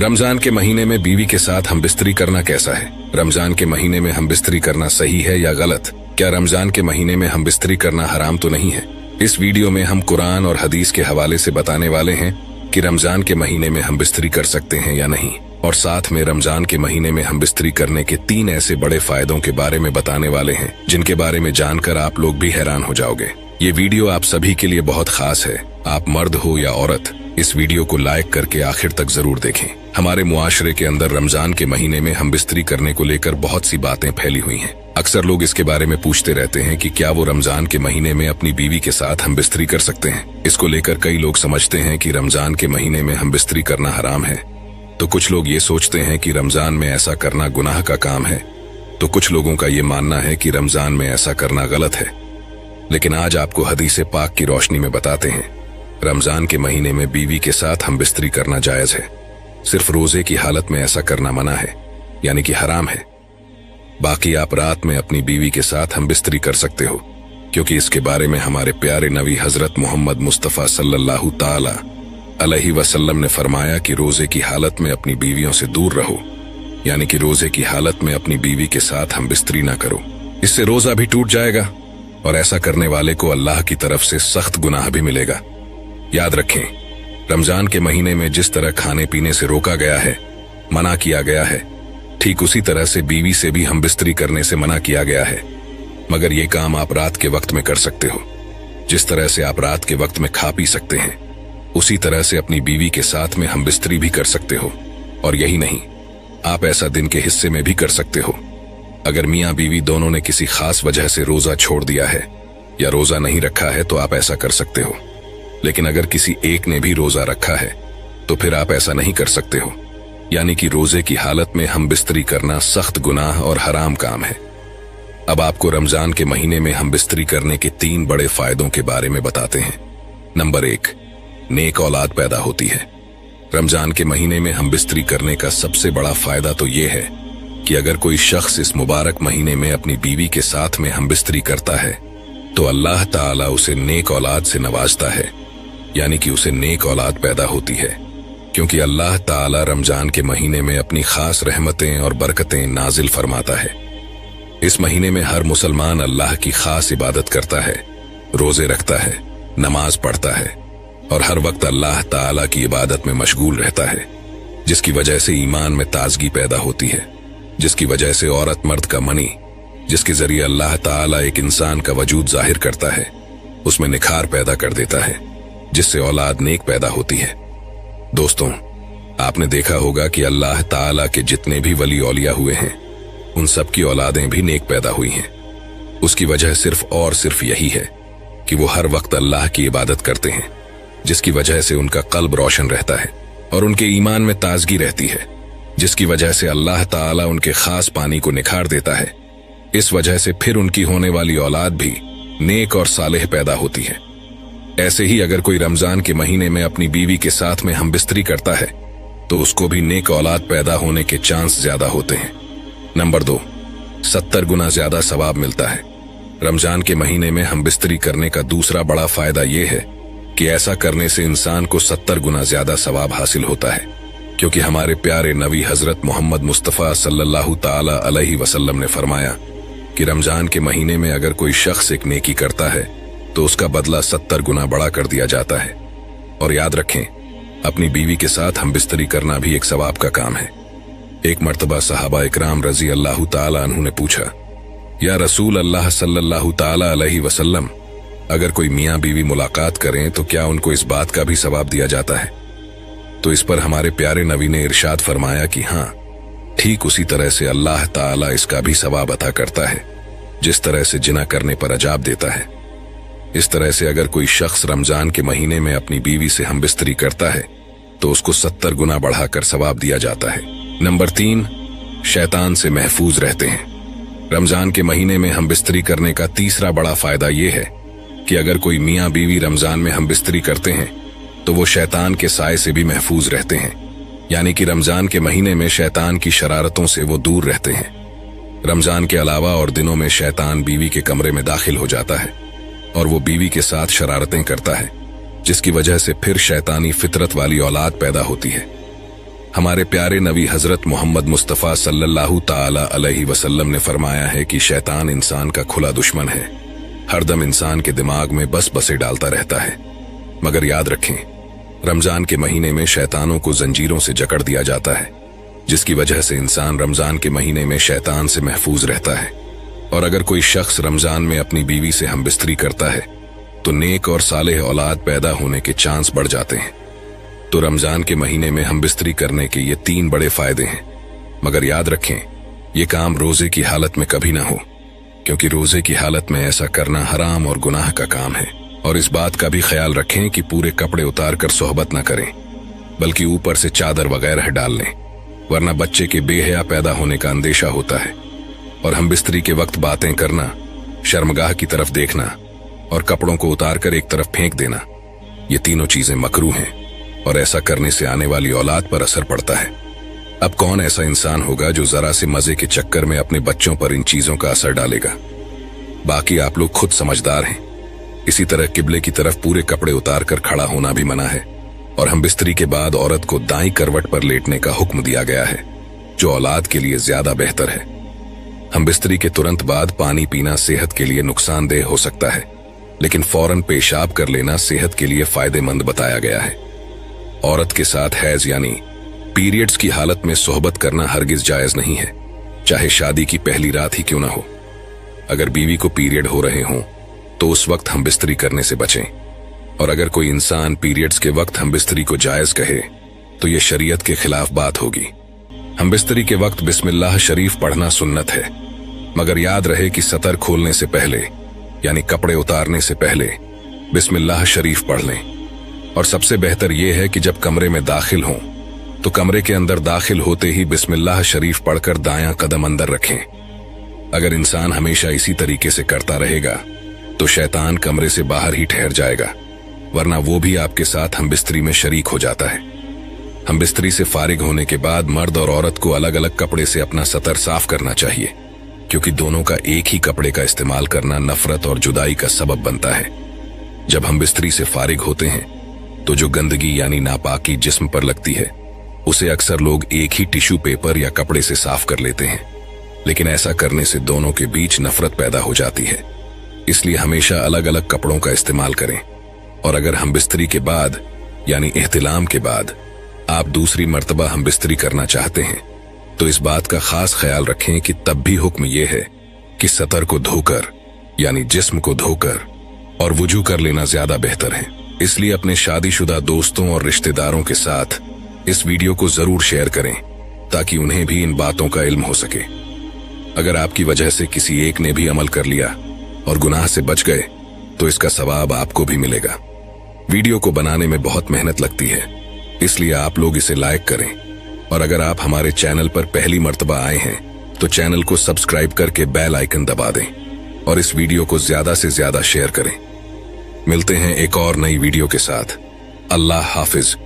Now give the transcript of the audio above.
रमजान के महीने में बीवी के साथ हमबिस्तरी करना कैसा है? रमजान के महीने में हमबिस्तरी करना सही है या गलत? क्या रमजान के महीने में हमबिस्तरी करना हराम तो नहीं है? इस वीडियो में हम कुरान और हदीस के हवाले से बताने वाले हैं कि रमजान के महीने में हमबिस्तरी कर सकते हैं या नहीं, और साथ में रमजान के महीने में हमबिस्तरी करने के 3 ऐसे बड़े फायदों के बारे में बताने वाले हैं जिनके बारे में जानकर आप लोग भी हैरान हो जाओगे। ये वीडियो आप सभी के लिए बहुत खास है। आप मर्द हो या औरत, इस वीडियो को लाइक करके आखिर तक जरूर देखें। हमारे मुआशरे के अंदर रमजान के महीने में हमबिस्तरी करने को लेकर बहुत सी बातें फैली हुई हैं। अक्सर लोग इसके बारे में पूछते रहते हैं कि क्या वो रमजान के महीने में अपनी बीवी के साथ हमबिस्तरी कर सकते हैं। इसको लेकर कई लोग समझते हैं कि रमजान के महीने में हमबिस्तरी करना हराम है, तो कुछ लोग ये सोचते हैं कि रमजान में ऐसा करना गुनाह का काम है, तो कुछ लोगों का ये मानना है कि रमजान में ऐसा करना गलत है। लेकिन आज आपको हदीस पाक की रोशनी में बताते हैं, रमजान के महीने में बीवी के साथ हमबिस्तरी करना जायज है। सिर्फ रोजे की हालत में ऐसा करना मना है, यानी कि हराम है। बाकी आप रात में अपनी बीवी के साथ हमबिस्तरी कर सकते हो, क्योंकि इसके बारे में हमारे प्यारे नबी हजरत मोहम्मद मुस्तफा सल्लल्लाहु ताला अलैहि वसल्लम ने फरमाया कि रोजे की हालत में अपनी बीवियों से दूर रहो, यानी कि रोजे की हालत में अपनी बीवी के साथ हमबिस्तरी ना करो। इससे रोजा भी टूट जाएगा और ऐसा करने वाले को अल्लाह की तरफ से सख्त गुनाह भी मिलेगा। याद रखें, रमजान के महीने में जिस तरह खाने पीने से रोका गया है, मना किया गया है, ठीक उसी तरह से बीवी से भी हमबिस्तरी करने से मना किया गया है। मगर ये काम आप रात के वक्त में कर सकते हो। जिस तरह से आप रात के वक्त में खा पी सकते हैं, उसी तरह से अपनी बीवी के साथ में हमबिस्तरी भी कर सकते हो। और यही नहीं, आप ऐसा दिन के हिस्से में भी कर सकते हो। अगर मियाँ बीवी दोनों ने किसी खास वजह से रोजा छोड़ दिया है या रोजा नहीं रखा है तो आप ऐसा कर सकते हो। लेकिन अगर किसी एक ने भी रोजा रखा है तो फिर आप ऐसा नहीं कर सकते हो, यानी कि रोजे की हालत में हमबिस्तरी करना सख्त गुनाह और हराम काम है। अब आपको रमजान के महीने में हमबिस्तरी करने के 3 बड़े फायदों के बारे में बताते हैं। नंबर 1, नेक औलाद पैदा होती है। रमजान के महीने में हमबिस्तरी करने का सबसे बड़ा फायदा तो ये है कि अगर कोई शख्स इस मुबारक महीने में अपनी बीवी के साथ में हमबिस्तरी करता है तो अल्लाह ताला उसे नेक औलाद से नवाजता है, यानी कि उसे नेक औलाद पैदा होती है, क्योंकि अल्लाह ताला रमजान के महीने में अपनी खास रहमतें और बरकतें नाजिल फरमाता है। इस महीने में हर मुसलमान अल्लाह की खास इबादत करता है, रोजे रखता है, नमाज पढ़ता है और हर वक्त अल्लाह ताला की इबादत में मशगूल रहता है, जिसकी वजह से ईमान में ताजगी पैदा होती है, जिसकी वजह से औरत मर्द का मनी, जिसके जरिए अल्लाह ताला एक इंसान का वजूद जाहिर करता है, उसमें निखार पैदा कर देता है, जिससे औलाद नेक पैदा होती है। दोस्तों, आपने देखा होगा कि अल्लाह ताला के जितने भी वली औलिया हुए हैं, उन सब की औलादें भी नेक पैदा हुई हैं। उसकी वजह सिर्फ और सिर्फ यही है कि वो हर वक्त अल्लाह की इबादत करते हैं, जिसकी वजह से उनका कल्ब रोशन रहता है और उनके ईमान में ताजगी रहती है, जिसकी वजह से अल्लाह ताला उनके खास पानी को निखार देता है। इस वजह से फिर उनकी होने वाली औलाद भी नेक और सालेह पैदा होती है। ऐसे ही अगर कोई रमजान के महीने में अपनी बीवी के साथ में हमबिस्तरी करता है तो उसको भी नेक औलाद पैदा होने के चांस ज्यादा होते हैं। नंबर 2, 70 गुना ज्यादा सवाब मिलता है। रमजान के महीने में हमबिस्तरी करने का दूसरा बड़ा फायदा यह है कि ऐसा करने से इंसान को 70 गुना ज्यादा सवाब हासिल होता है, क्योंकि हमारे प्यारे नबी हजरत मोहम्मद मुस्तफा सल्लल्लाहु ताला अलैहि वसल्लम ने फरमाया कि रमजान के महीने में अगर कोई शख्स एक नेकी करता है तो उसका बदला 70 गुना बढ़ा कर दिया जाता है। और याद रखें, अपनी बीवी के साथ हमबिस्तरी करना भी एक सवाब का काम है। एक मर्तबा सहाबा इकराम रजी अल्लाह ताला अन्हु ने पूछा, या रसूल अल्लाह सल्लल्लाहु ताला अलैहि वसल्लम, अगर कोई मियाँ बीवी मुलाकात करें तो क्या उनको इस बात का भी सवाब दिया जाता है? तो इस पर हमारे प्यारे नबी ने इरशाद फरमाया कि हाँ, ठीक उसी तरह से अल्लाह ताला इसका भी सवाब अता करता है, जिस तरह से जिना करने पर अजाब देता है। इस तरह से अगर कोई शख्स रमजान के महीने में अपनी बीवी से हमबिस्तरी करता है तो उसको 70 गुना बढ़ाकर सवाब दिया जाता है। नंबर 3, शैतान से महफूज रहते हैं। रमजान के महीने में हमबिस्तरी करने का तीसरा बड़ा फायदा यह है कि अगर कोई मियाँ बीवी रमजान में हमबिस्तरी करते हैं तो वो शैतान के साए से भी महफूज रहते हैं, यानी कि रमजान के महीने में शैतान की शरारतों से वो दूर रहते हैं। रमजान के अलावा और दिनों में शैतान बीवी के कमरे में दाखिल हो जाता है और वो बीवी के साथ शरारतें करता है, जिसकी वजह से फिर शैतानी फितरत वाली औलाद पैदा होती है। हमारे प्यारे नबी हजरत मोहम्मद मुस्तफ़ा सल्लल्लाहु ताला अलैहि वसल्लम ने फरमाया है कि शैतान इंसान का खुला दुश्मन है, हरदम इंसान के दिमाग में बस बसे डालता रहता है। मगर याद रखें, रमजान के महीने में शैतानों को जंजीरों से जकड़ दिया जाता है, जिसकी वजह से इंसान रमजान के महीने में शैतान से महफूज रहता है। और अगर कोई शख्स रमजान में अपनी बीवी से हमबिस्तरी करता है तो नेक और सालेह औलाद पैदा होने के चांस बढ़ जाते हैं। तो रमजान के महीने में हमबिस्तरी करने के ये 3 बड़े फायदे हैं। मगर याद रखें, ये काम रोजे की हालत में कभी ना हो, क्योंकि रोजे की हालत में ऐसा करना हराम और गुनाह का काम है। और इस बात का भी ख्याल रखें कि पूरे कपड़े उतार कर सोहबत न करें, बल्कि ऊपर से चादर वगैरह डाल लें, वरना बच्चे के बेहया पैदा होने का अंदेशा होता है। और हमबिस्तरी के वक्त बातें करना, शर्मगाह की तरफ देखना और कपड़ों को उतार कर एक तरफ फेंक देना, ये तीनों चीजें मकरूह हैं और ऐसा करने से आने वाली औलाद पर असर पड़ता है। अब कौन ऐसा इंसान होगा जो जरा से मजे के चक्कर में अपने बच्चों पर इन चीजों का असर डालेगा? बाकी आप लोग खुद समझदार हैं। इसी तरह किबले की तरफ पूरे कपड़े उतार कर खड़ा होना भी मना है और हमबिस्तरी के बाद औरत को दाईं करवट पर लेटने का हुक्म दिया गया है, जो औलाद के लिए ज्यादा बेहतर है। हमबिस्तरी के तुरंत बाद पानी पीना सेहत के लिए नुकसानदेह हो सकता है, लेकिन फौरन पेशाब कर लेना सेहत के लिए फायदेमंद बताया गया है। औरत के साथ हैज यानी पीरियड्स की हालत में सोहबत करना हरगिज जायज नहीं है, चाहे शादी की पहली रात ही क्यों ना हो। अगर बीवी को पीरियड हो रहे हों तो उस वक्त हमबिस्तरी करने से बचें। और अगर कोई इंसान पीरियड्स के वक्त हमबिस्तरी को जायज कहे तो यह शरीयत के खिलाफ बात होगी। हमबिस्तरी के वक्त बिस्मिल्लाह शरीफ पढ़ना सुन्नत है, मगर याद रहे कि सतर खोलने से पहले यानी कपड़े उतारने से पहले बिस्मिल्लाह शरीफ पढ़ लें। और सबसे बेहतर यह है कि जब कमरे में दाखिल हों तो कमरे के अंदर दाखिल होते ही बिस्मिल्लाह शरीफ पढ़कर दायां कदम अंदर रखें। अगर इंसान हमेशा इसी तरीके से करता रहेगा तो शैतान कमरे से बाहर ही ठहर जाएगा, वरना वो भी आपके साथ हमबिस्तरी में शरीक हो जाता है। हमबिस्तरी से फारिग होने के बाद मर्द और औरत को अलग अलग कपड़े से अपना सतर साफ करना चाहिए, क्योंकि दोनों का एक ही कपड़े का इस्तेमाल करना नफरत और जुदाई का सबब बनता है। जब हमबिस्तरी से फारिग होते हैं तो जो गंदगी यानी नापाकी जिस्म पर लगती है उसे अक्सर लोग एक ही टिश्यू पेपर या कपड़े से साफ कर लेते हैं, लेकिन ऐसा करने से दोनों के बीच नफरत पैदा हो जाती है। इसलिए हमेशा अलग अलग कपड़ों का इस्तेमाल करें। और अगर हमबिस्तरी के बाद यानी इहतिलाम के बाद आप दूसरी मर्तबा हमबिस्तरी करना चाहते हैं तो इस बात का खास ख्याल रखें कि तब भी हुक्म यह है कि सतर को धोकर यानी जिस्म को धोकर और वुजू कर लेना ज्यादा बेहतर है। इसलिए अपने शादीशुदा दोस्तों और रिश्तेदारों के साथ इस वीडियो को जरूर शेयर करें ताकि उन्हें भी इन बातों का इल्म हो सके। अगर आपकी वजह से किसी एक ने भी अमल कर लिया और गुनाह से बच गए तो इसका सवाब आपको भी मिलेगा। वीडियो को बनाने में बहुत मेहनत लगती है, इसलिए आप लोग इसे लाइक करें। और अगर आप हमारे चैनल पर पहली मर्तबा आए हैं तो चैनल को सब्सक्राइब करके बेल आइकन दबा दें और इस वीडियो को ज्यादा से ज्यादा शेयर करें। मिलते हैं एक और नई वीडियो के साथ। अल्लाह हाफिज।